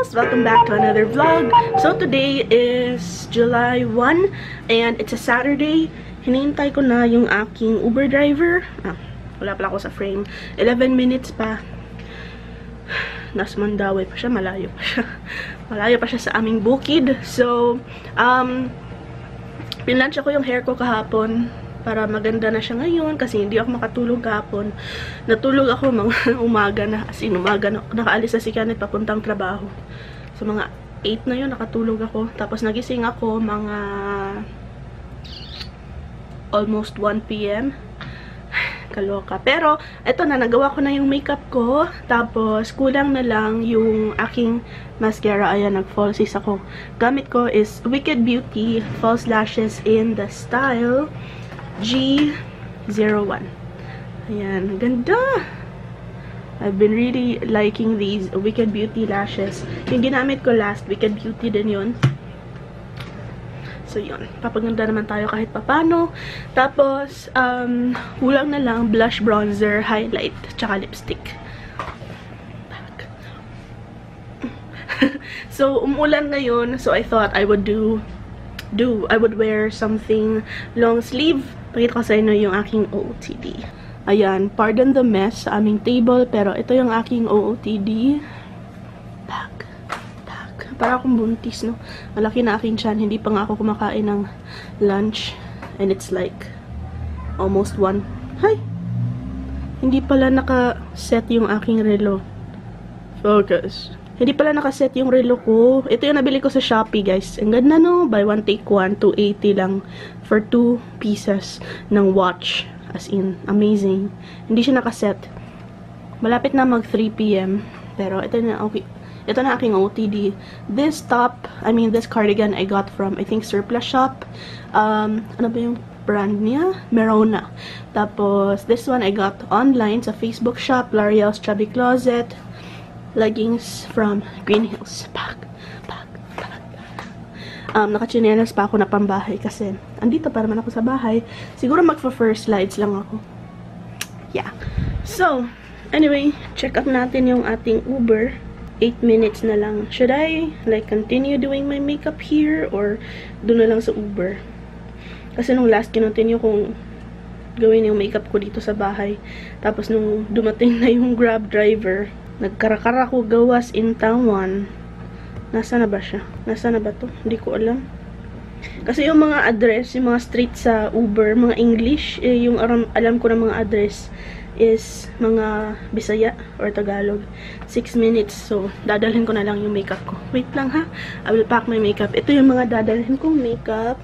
girls! Welcome back to another vlog. So today is July 1 and it's a Saturday. Hinihintay ko na yung aking Uber driver. Wala pala ako sa frame. 11 minutes pa. Nasa Mandaue pa siya. Malayo pa siya. Malayo pa siya sa aming bukid. So, pinlansya ko yung hair ko kahapon para maganda na siya ngayon kasi hindi ako makatulog kahapon. Natulog ako mga umaga na, as in umaga na, nakaalis na si Kenneth papuntang trabaho. So mga 8 na yun nakatulog ako. Tapos nagising ako mga almost 1 PM. Kaloka. Pero eto na, nagawa ko na yung makeup ko. Tapos kulang na lang yung aking mascara. Ayan, nag-falsies ako. Gamit ko is Wicked Beauty False Lashes in the style G01. Ayan, ganda! I've been really liking these Wicked Beauty lashes. Yung ginamit ko last, Wicked Beauty din yun. So yun, papaganda naman tayo kahit papano. Tapos, kulang na lang blush, bronzer, highlight, tsaka lipstick. So, umulan ngayon, so I thought I would I would wear something long sleeve. Pakita ko sa inyo yung aking OOTD. Ayan, pardon the mess sa aming table, pero ito yung aking OOTD. Bag. Para akong buntis, no? Malaki na aking tiyan. Hindi pa nga ako kumakain ng lunch. And it's like almost 1. Hi! Hindi pala naka-set yung aking relo. Focus. Hindi pala nakaset yung relo ko. Ito yung nabili ko sa Shopee, guys. Ang ganda, no? Buy one, take one. 280 lang for 2 pieces ng watch. As in, amazing. Hindi siya nakaset. Malapit na mag 3 PM. Pero ito na, okay. Ito na aking OOTD. This top, this cardigan I got from, I think, Surplus Shop. Ano ba yung brand niya? Merona. Tapos, this one I got online sa Facebook shop. L'Oreal's Chubby Closet. Leggings from Green Hills. Naka-chinelas pa ako na pambahay kasi andito pa naman ako sa bahay. Siguro magpa-first slides lang ako. Yeah. So, anyway, check up natin yung ating Uber. 8 minutes na lang. Should I continue doing my makeup here or doon na lang sa Uber? Kasi nung last kinontinue kong gawin yung makeup ko dito sa bahay. Tapos nung dumating na yung Grab driver, nagkarakara ko gawas in Taiwan. Nasa na ba siya? Nasa na ba to? Hindi ko alam. Kasi yung mga address, yung mga street sa Uber, mga English, yung alam ko na mga address is mga Bisaya or Tagalog. 6 minutes. So, dadalhin ko na lang yung makeup ko. Wait lang ha. I will pack my makeup. Ito yung mga dadalhin kong makeup.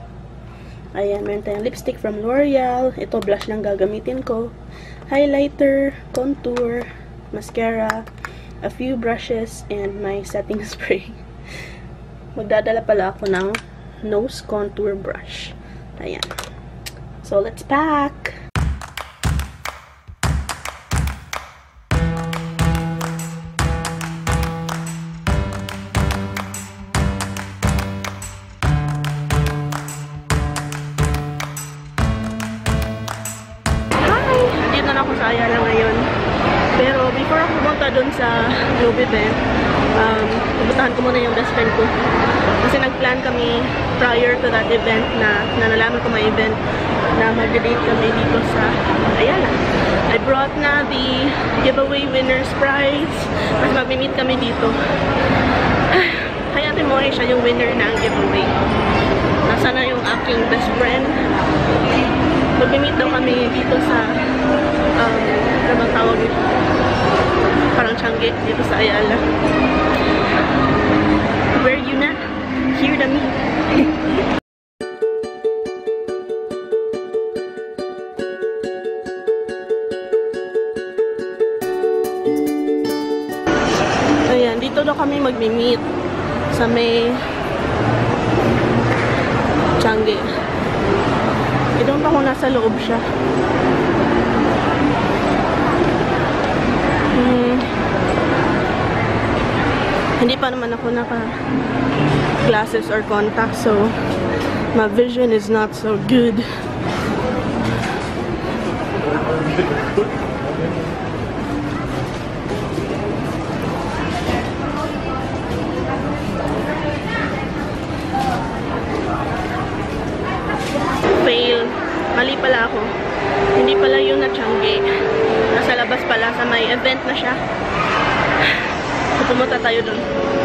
Ayan, meron tayong lipstick from L'Oreal. Ito, blush lang gagamitin ko. Highlighter, contour, mascara, a few brushes, and my setting spray. Magdadala pala ako ng nose contour brush. Ayan. So, let's pack! Hi! Dito na ako sa Ayala ngayon. Pero before ako pumunta dun sa Globe event, pupuntahan ko muna yung best friend ko. Kasi nag-plan kami prior to that event na nalaman ko may event na mag-date kami dito sa Ayala. I brought na the giveaway winner's prize. Mas mag-meet kami dito. Kaya Timori siya yung winner ng giveaway. Nasa na yung aking best friend. Mag-meet daw kami dito sa ano bang tawag dito? Parang Changi dito sa Ayala. Where you na? Here to meet. Ayan, dito na kami mag-meet sa may Changi. I don't know kung nasa loob siya. Hindi pa naman ako naka-glasses or contacts, so my vision is not so good. ako. Hindi pala yun na Changi. Nasa labas pala sa may event na siya. So, pumunta tayo dun.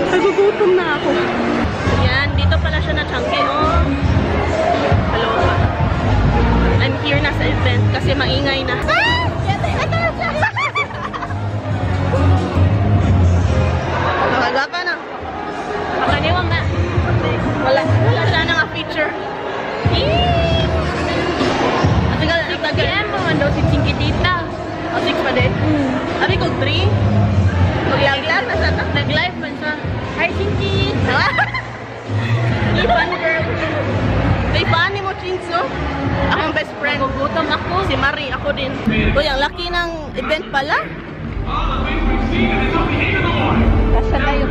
Nagugutom na ako. Yan, dito pala siya na Changi. Oh. Hello pa. I'm here na sa event kasi maingay na. Nakagapa na. Makaniwang na. Wala siya nga feature. Nag-PM mo man daw si Chinkitita. O 6 pa din? Sabi ko 3. Mag-live na sa nag-live man siya. Hi Chinkit! Fun girl. May funny mo Chinso. Akong best friend. Gugutom ako. Si Marie, ako din. Uy, ang laki ng event pala. Kasya tayo.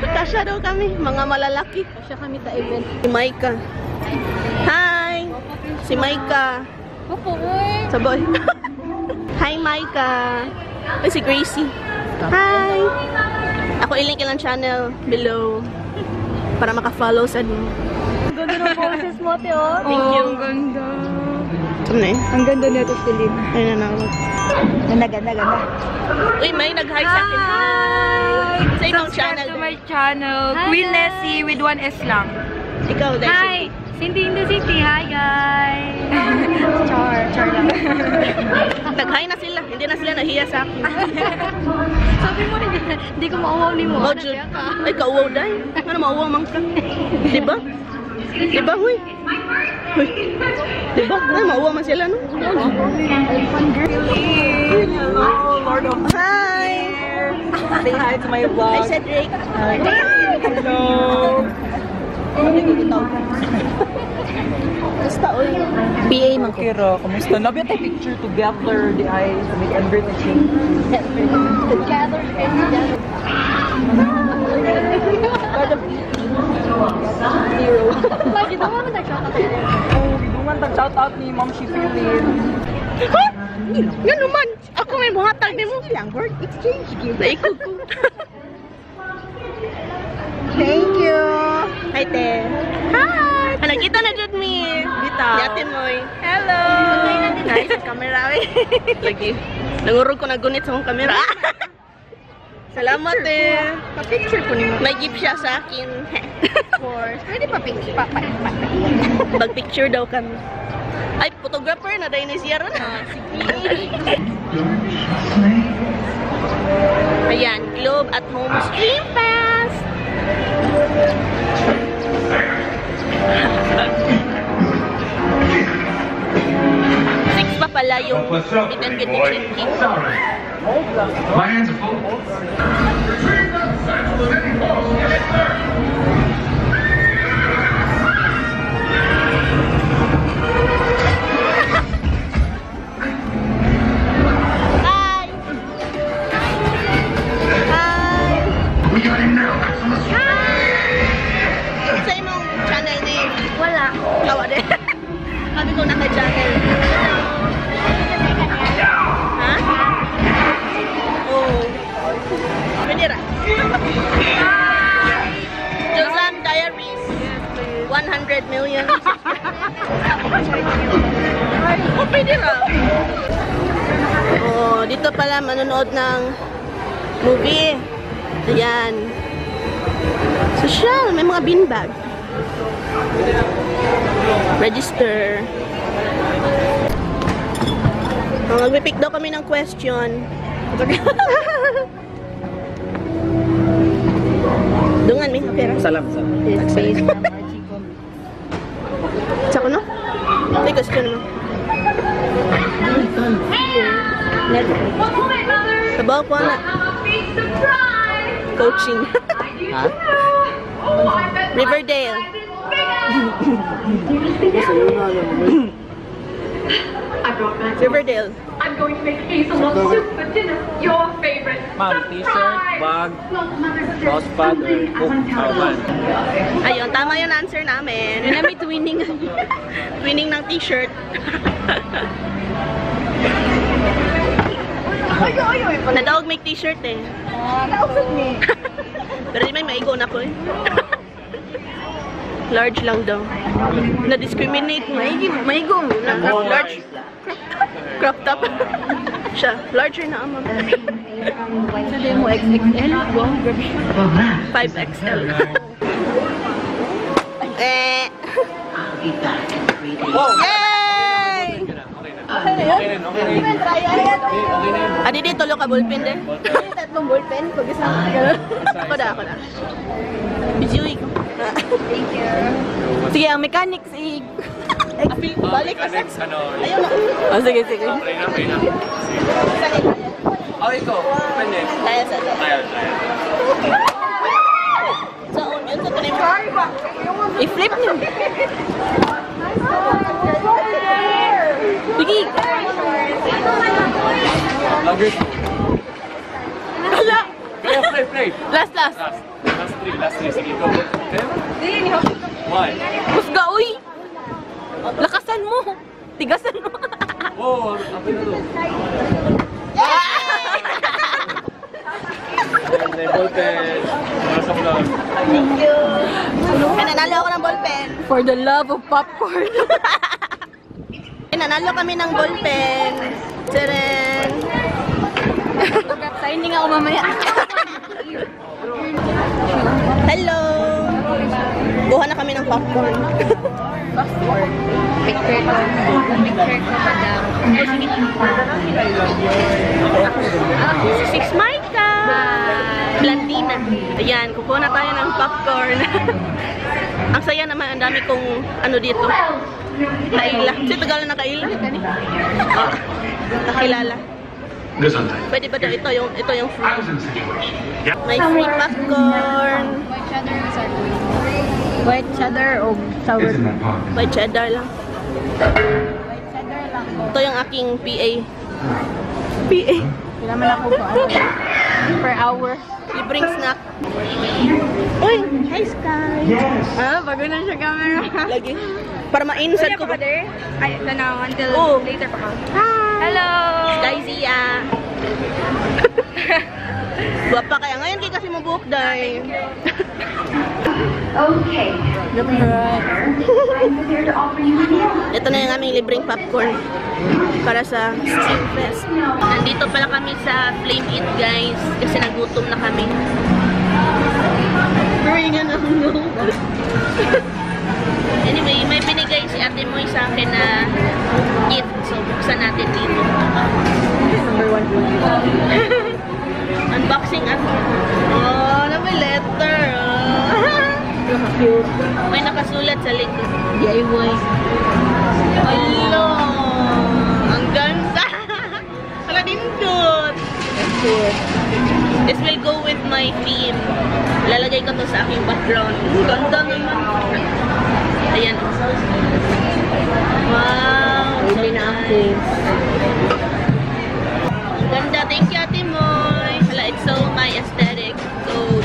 Kasya daw kami. Mga malalaki. Kasya kami sa event. Si Maika. Hi! Si Maika. Opo, Saboy. Hi, Maika. Ay, si Gracie. Hi! Ako ilink ilang channel below para maka-follow sa din. Ang ganda ng boses mo, Teo. Thank you. Ang ganda. Ano eh? Ang ganda nito, Philip. Ayun na. Ganda. Uy, may nag-hi sa akin. Hi! Sa ibang channel. Subscribe to my channel. Queen Nessie with 1S lang. Ikaw, Daisy. Hi! Cindy in the City. Hi, guys! Char lang. Nag-hi na sila. Hindi na sila nahiya sa akin. Sabi mo rin, hindi ko mauwaw ni mo. Oh, Jude. Ay, kauwaw dahil. Ano, mauwaw man ka. Diba? Diba, huy? Huy. Diba? Ay, mauwaw man sila, no? Hello, Lord of Hi! Say hi to my vlog. Hi, Cedric. Hello. Basta, uy. PA man ko. Kira, kamusta? Labi tayo picture together, di ay sa may conversation. Together. Zero. Lagi daw mo nag-shoutout sila. Oh, bidungan tag-shoutout ni Ma'am Shipilin. Ha? Yan naman. Ako may buhatag ni mo. Lang, word exchange gift. Naikog ko. Thank you. Hi, Te. Hi. Nakita na dyan, mi. Dito. Yate mo'y. Hello. Nice camera, we. Lagi. Nangurog ko na gunit sa mong camera. Salamat, eh. Pa-picture ko ni mo. May gift siya sa akin. Of course. Pwede mag-picture daw kami. Ay, photographer na dahil ni siya ron. Sige. Ayan, Globe at Home Stream Fest. Six pa pala yung itanggit ni Chinky. My hands are full. Hi! Hi! We got him now. That's on the street. Sa imong channel name? Wala. Tawa din. Sabi ko naka-channel. Ha? Oh. Pwede ra. Josan Diaries. 100 million. Oh, pwede ra. Oh, dito pala manonood ng movie. Ayan. Social. May mga beanbag. Register. Magpipick daw kami ng question. Dungan, may pera. Salam. Sa ko, no? May question mo. Sabaw ko na. Coaching. Ha? Riverdale. Riverdale. I'm going to make hazelnut soup for dinner. Your favorite. Ma'am, t-shirt, bag, mousepad, or book. Man. Ayun, tama yung answer namin. Yun namin twinning. Twinning ng t-shirt. Nadaog may t-shirt eh. Nausap ni. Pero di may maigo na ko eh. Large lang daw. Na-discriminate mo. Maigo mo. Large. Crop top. Siya. Larger na amang. Sabi mo XXL? Wow, grabe siya. 5XL. Eh. Yay! Okay na yun. Adi di tulo ka ballpen din. Tatlong ballpen. Pag isang Ako na. Bijuy ko. Thank you. Sige, ang mechanics balik ka. Next, ano. Ayun na. Oh, sige. Okay na. Oh, ikaw. Pwede. Kaya sa Tayo. Sa yun sa tulim. I-flip niyo. Sige. Lagers. Hala. Play. Last. Last three. Sige, go. Why? Musga, uy. Lakasan mo. Tigasan mo. Oh, okay na to. Ballpen. Nasa vlog. Nanalo ako ng ballpen. For the love of popcorn. Nanalo kami ng ballpen. Teren. Signing ako mamaya. Hello. Buha na kami ng popcorn. Picture ko. Picture ko pa daw. Si Six Marta. Blandina. Ayan, kukuha na tayo ng popcorn. Ang saya naman, ang dami kong ano dito. Kaila. Si Tagalog na kaila? Nakilala. Gesundheit. Pwede ba daw ito yung free? I was in a situation. Yeah. May free popcorn. White cheddar o sour? It's in that pocket. White cheddar lang. White cheddar lang po. Ito yung aking PA. PA? Kailangan ako po ano. Per hour. Libreng snack. Uy! Hi, Sky! Yes. Bago na siya camera. Lagi. Para ma-insert ko. there? Ay, no, until Oh. later pa ka. Hi! Hello! Sky Zia! Guwapa kaya. Ngayon kay kasi mo buhok dahil. Okay. I'm here to offer you a meal. Ito na yung aming libreng popcorn para sa Steam Fest. Nandito pala kami sa Flame It, guys, kasi nagutom na kami. Ringan ako, no? Anyway, may binigay si Ate Moy sa akin na gift, so buksan natin dito. Number 1 po. Unboxing at oh, na may letter. Cute. May nakasulat sa likod. DIY. Hello! Ang ganda! Wala dindot! This will go with my theme. Lalagay ko to sa aking background. Ang ganda naman. Ayan. Wow! Hindi na ako. Ang ganda. Thank you, Ate Moy. Hala, it's so my aesthetic. So,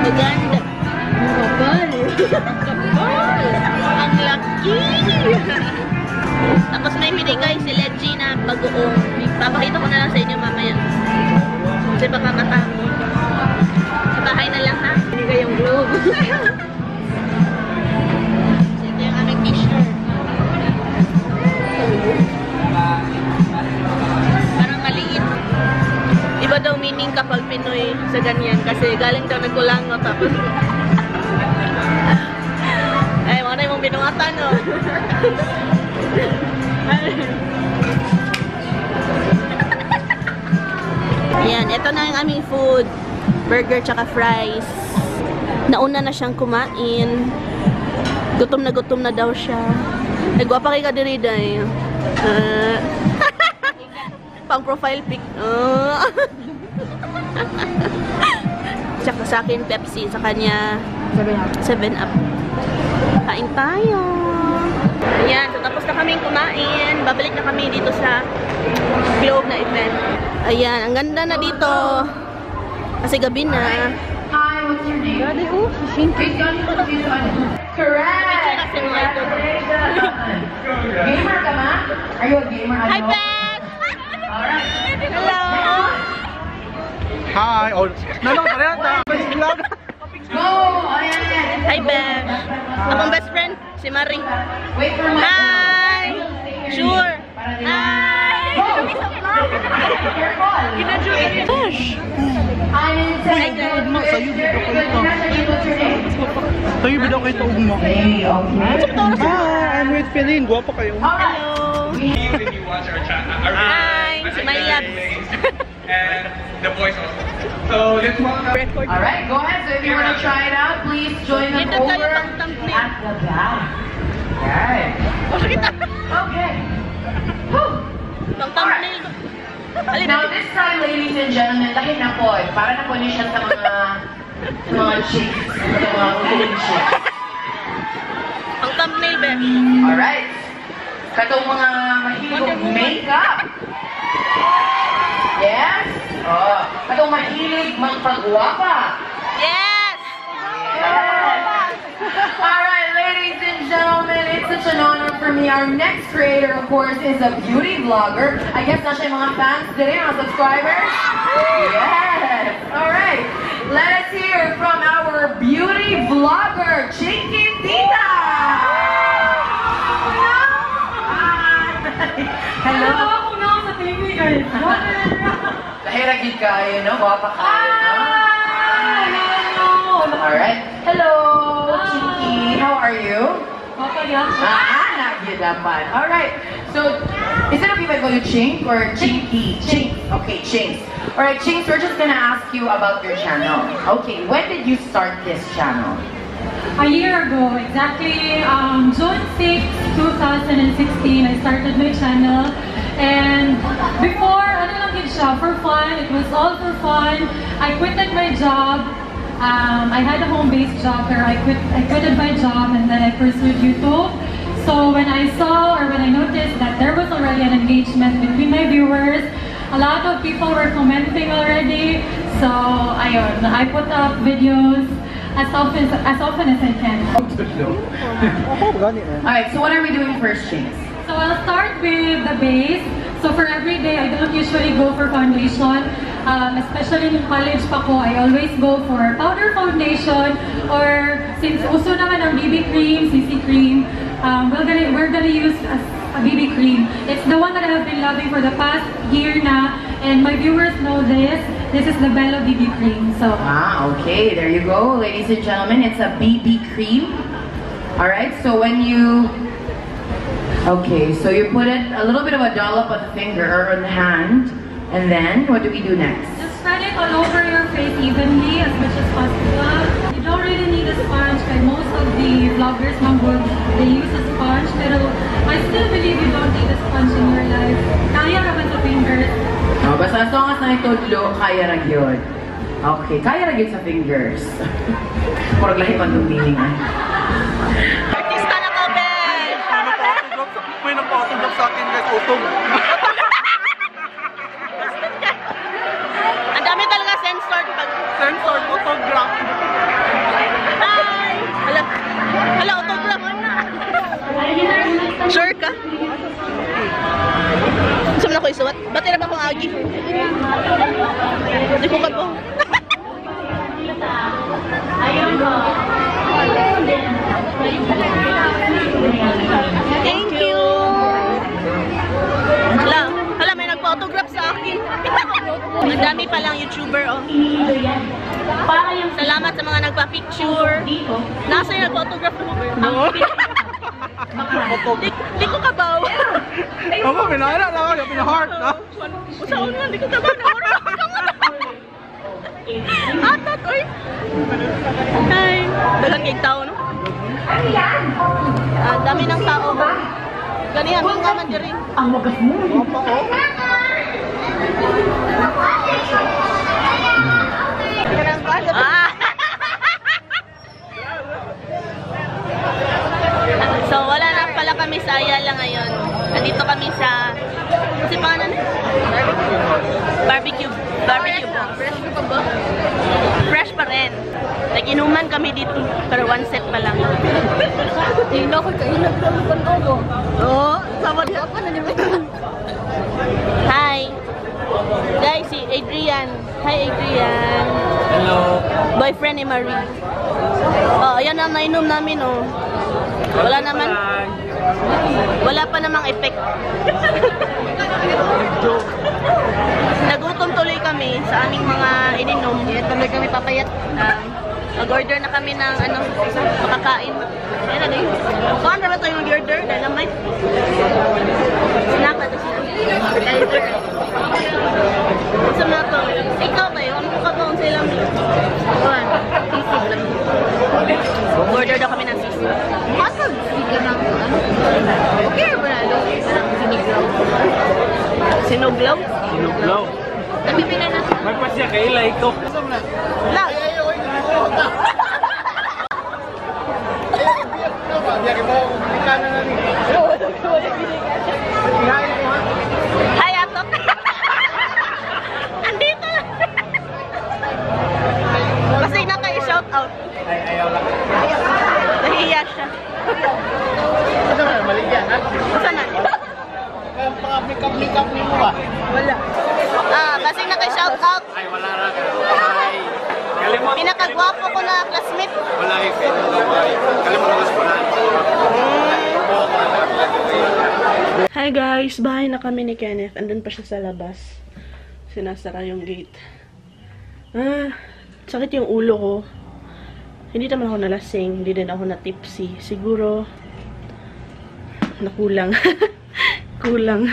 maganda. Kapal. Ang laki! Tapos may binigay si Leggy na bagoong. Papakita ko na lang sa inyo mamaya. Kasi baka matamo. Sa bahay na lang ha. Binigay yung globe. Ito yung aming t-shirt. Parang maliit. Iba daw meaning kapag Pinoy sa ganyan. Kasi galing daw nagkulangot. Tapos ay, mga na yung binungatan, no? Ayan, ito na yung aming food. Burger tsaka fries. Nauna na siyang kumain. Gutom na daw siya. Nagwapa kay Kadirida eh. Pang profile pic. Tsaka sa akin Pepsi, sa kanya 7-Up. Kain tayo. Ayan, so tapos na kaming kumain. Babalik na kami dito sa Globe na event. Ayan, ang ganda na dito. Kasi gabi na. Hi, what's your name? Grabe ko. Correct. Kasi mga ito. Gamer ka ma? Are you a gamer? Hi, Pet! Alright. Hello! Hi! Oh, no, pareha ta. Go! Ayan! Hi, Ben. Akong best friend, si Marie. Wait for me. Hi! Sure! Hi! Gosh! Kayo ba daw kayo taong mo? I'm with Feline. Guwapa kayo. Hello! When you watch our channel, Hi! Si My Labs. and the voice also. So let's welcome. Alright, go ahead. So if you want to try it out, please join them Dito tayo over pang thumbnail. at the back. Alright. Okay. Woo! Pang thumbnail. Alin Now this time, ladies and gentlemen, lahi na po eh. Para na po niya siya sa mga chicks. Sa mga uling chicks. Pang thumbnail, Ben. Alright. Katong mga mahilig makeup. Yes? Oh. Katong mahilig magpagwapa. Yes! Yes! Alright, ladies and gentlemen, it's such an honor for me. Our next creator, of course, is a beauty vlogger. I guess na siya yung mga fans din, mga subscribers. Yes! Alright, let us hear from our beauty vlogger, Chinky Tita! Hello! Ako na sa TV guys. Kahiragid kayo, no? Wapa kayo, no? Alright. Hello, Chinky. How are you? Okay, yeah. Nagyadapan. Alright. So, is it okay if I call you Chink or Chinky? Chink. Okay, Chinks. Alright, Chinks, we're just gonna ask you about your channel. Okay, when did you start this channel? A year ago, exactly June 6, 2016, I started my channel. And before, ano lang din siya, for fun. It was all for fun. I quitted my job. I had a home-based job where I quitted my job and then I pursued YouTube. So when I saw or when I noticed that there was already an engagement between my viewers, a lot of people were commenting already. So ayun, I put up videos as often as I can. Alright, so what are we doing first, Chinks? So I'll start with the base. So for every day, I don't usually go for foundation. Especially in college pa ko, I always go for powder foundation or since uso naman ang BB cream, CC cream, we're gonna use a BB cream. It's the one that I have been loving for the past year na, and my viewers know this. This is the Bello BB cream. So Okay, there you go, ladies and gentlemen. It's a BB cream. Alright, so when you... Okay, so you put it a little bit of a dollop on the finger or on the hand, and then what do we do next? just spread it all over your face evenly as much as possible. You don't really need a sponge, but most of the vloggers Mangol, they use a sponge. Pero I still believe you don't need a sponge in your life. Kaya naman sa fingers. Oh, basta as long as naitudlo, kaya ra gyud. Okay, kaya ra gyud sa fingers. Murag lahi man itong meaning. Artista na ko, Ben! May nagpa-autograph sa akin guys. Utog. Ang dami talaga censored pag... Censored autograph. Hi! Hala, autograph. Sure ka? Gusto mo na ko isuwat? Ba't na ba akong agi? Hindi ko ka po. Thank you! Hala, may nagpa-autograph sa akin. Ang dami palang YouTuber, oh. Salamat sa mga nagpa-picture. Nasa yung nagpa-autograph mo? No. Di ko kabaw. Ako, pinahara na ako. Yung pinaheart, ha? Usaon nga, di ko kabaw. Atat, oy. Hi. Dagang kay tao, no? Dami ng tao. Ganihan, may nga man dyan. Ang magas mo. So, wala na pala kami sa Ayala ngayon. Nandito kami sa... Kasi pangalan eh? Barbecue. Barbecue. Fresh pa ba? Fresh pa rin. Nag-inuman kami dito. Pero one set pa lang. Hindi ako kailan lang panodo. Oo. Sama niya ako na. Hi. Guys, si Adrian. Hi, Adrian. Hello. Boyfriend ni Marie. Oh, ayan na nainom namin, oh. Wala naman. Wala pa namang effect. Nagutom tuloy kami sa aming mga ininom. Tuloy kami papayat. Mag-order na kami ng ano, makakain. Ayan na din. Saan na ba ito yung order? Dynamite? Sinaka ito sila. Gusto na ito. Ikaw tayo. Ano ka ba? Ang silang sisig lang. Order daw kami ng sisig. Masag? Sisig lang. Okay ba na? Siniglaw. Sinuglaw? Sinuglaw. Nabibila na. Magpasya kay Ilay ko. Lang. Hi, Atok. Andito. Kasi naka-shout out. Ayaw lang. Nahiya siya. Ano na, maligyan, ha? Saan na? Makeup ni mo ba? Wala. Kasi naka-shout out. Ay, wala na. Ay. Kalimot. Pinakagwapo ko na classmate. Wala yung pwede na ba? Kalimot ko sa Hi guys, bahay na kami ni Kenneth. Andun pa siya sa labas. Sinasara yung gate. Sakit yung ulo ko. Hindi naman ako nalasing. Hindi din ako na tipsy. Siguro nakulang. Kulang.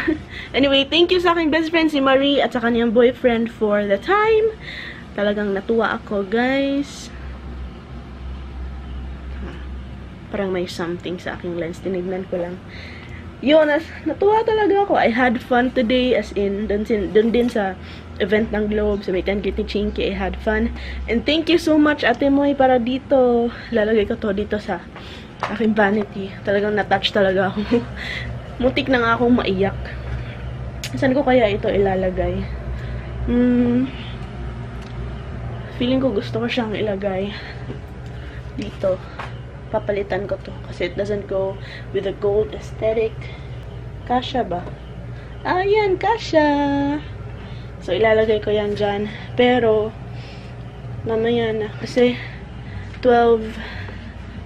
Anyway, thank you sa aking best friend si Marie at sa kanyang boyfriend for the time. Talagang natuwa ako, guys. Parang may something sa aking lens. Tinignan ko lang. Yun, natuwa talaga ako. I had fun today, as in, dun din sa event ng Globe, sa Meet and Greet ni Chinky, I had fun. And thank you so much, Ate Moy, para dito. Lalagay ko to dito sa aking vanity. Talagang na-touch talaga ako. Mutik na nga akong maiyak. Saan ko kaya ito ilalagay? Feeling ko gusto ko siyang ilagay dito. Papalitan ko to kasi it doesn't go with the gold aesthetic. Kasha ba? Ayan, kasha! So, ilalagay ko yan dyan. Pero, mamaya na. Kasi, 12,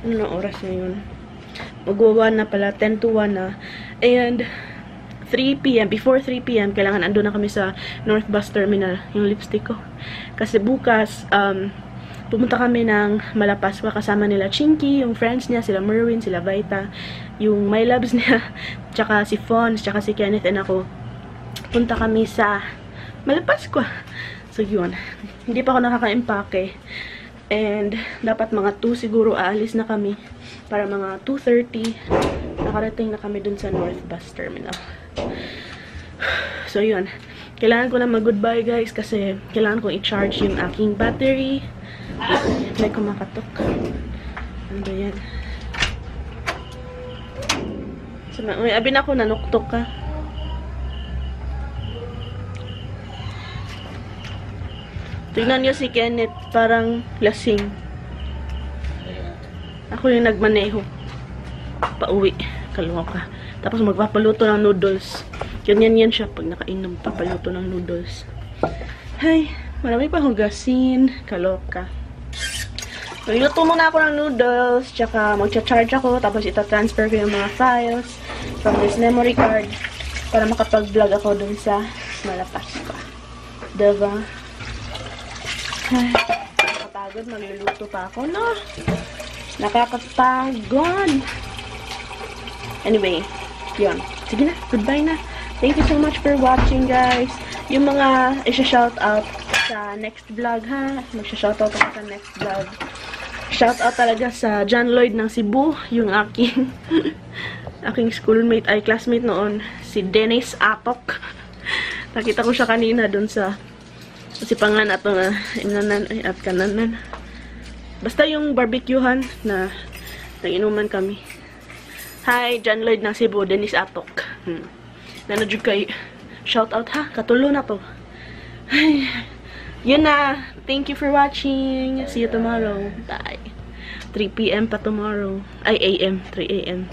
ano na oras na yun? Mag-1 na pala, 10 to 1 na. And, 3 p.m. Before 3 p.m. kailangan ando na kami sa North Bus Terminal. Yung lipstick ko. Kasi bukas, pumunta kami ng Malapascua kasama nila Chinky, yung friends niya, sila Merwin, sila Vita, yung my loves niya, tsaka si Fons, tsaka si Kenneth and ako. Punta kami sa Malapascua. So, yun. Hindi pa ako nakaka-impake. And, dapat mga 2 siguro aalis na kami. Para mga 2:30, nakarating na kami dun sa North Bus Terminal. So, yun. Kailangan ko na mag-goodbye, guys, kasi kailangan kong i-charge yung aking battery. May kumakatok. Ano ba yan? So, may abin ako, nanuktok ka. Tignan nyo si Kenneth, parang lasing. Ako yung nagmaneho. Pauwi. Kaloka. Tapos magpapaluto ng noodles. Ganyan yan siya pag nakainom. Papaluto ng noodles. Ay, marami pa hugasin. Kaloka. Magluto muna ako ng noodles. Tsaka magcha-charge ako. Tapos ita-transfer ko yung mga files from this memory card. Para makapag-vlog ako dun sa Malapascua. Diba? Ay, nakakapagod. Magluluto pa ako, no? Nakakapagod. Anyway, yun. Sige na, goodbye na. Thank you so much for watching, guys. Yung mga isa-shoutout sa next vlog, ha? Magsha-shoutout ako sa next vlog. Shoutout talaga sa John Lloyd ng Cebu, yung aking aking schoolmate, ay classmate noon, si Dennis Atok. Nakita ko siya kanina dun sa si pangan ato na inanan ay at kananan. Basta yung barbecuehan na nag-inuman kami. Hi, John Lloyd ng Cebu, Dennis Atok. Nanadjug kay shoutout ha, katulo na to. Ay, yun na. Thank you for watching. See you tomorrow. Bye. 3 p.m. pa tomorrow. Ay, AM. 3 a.m.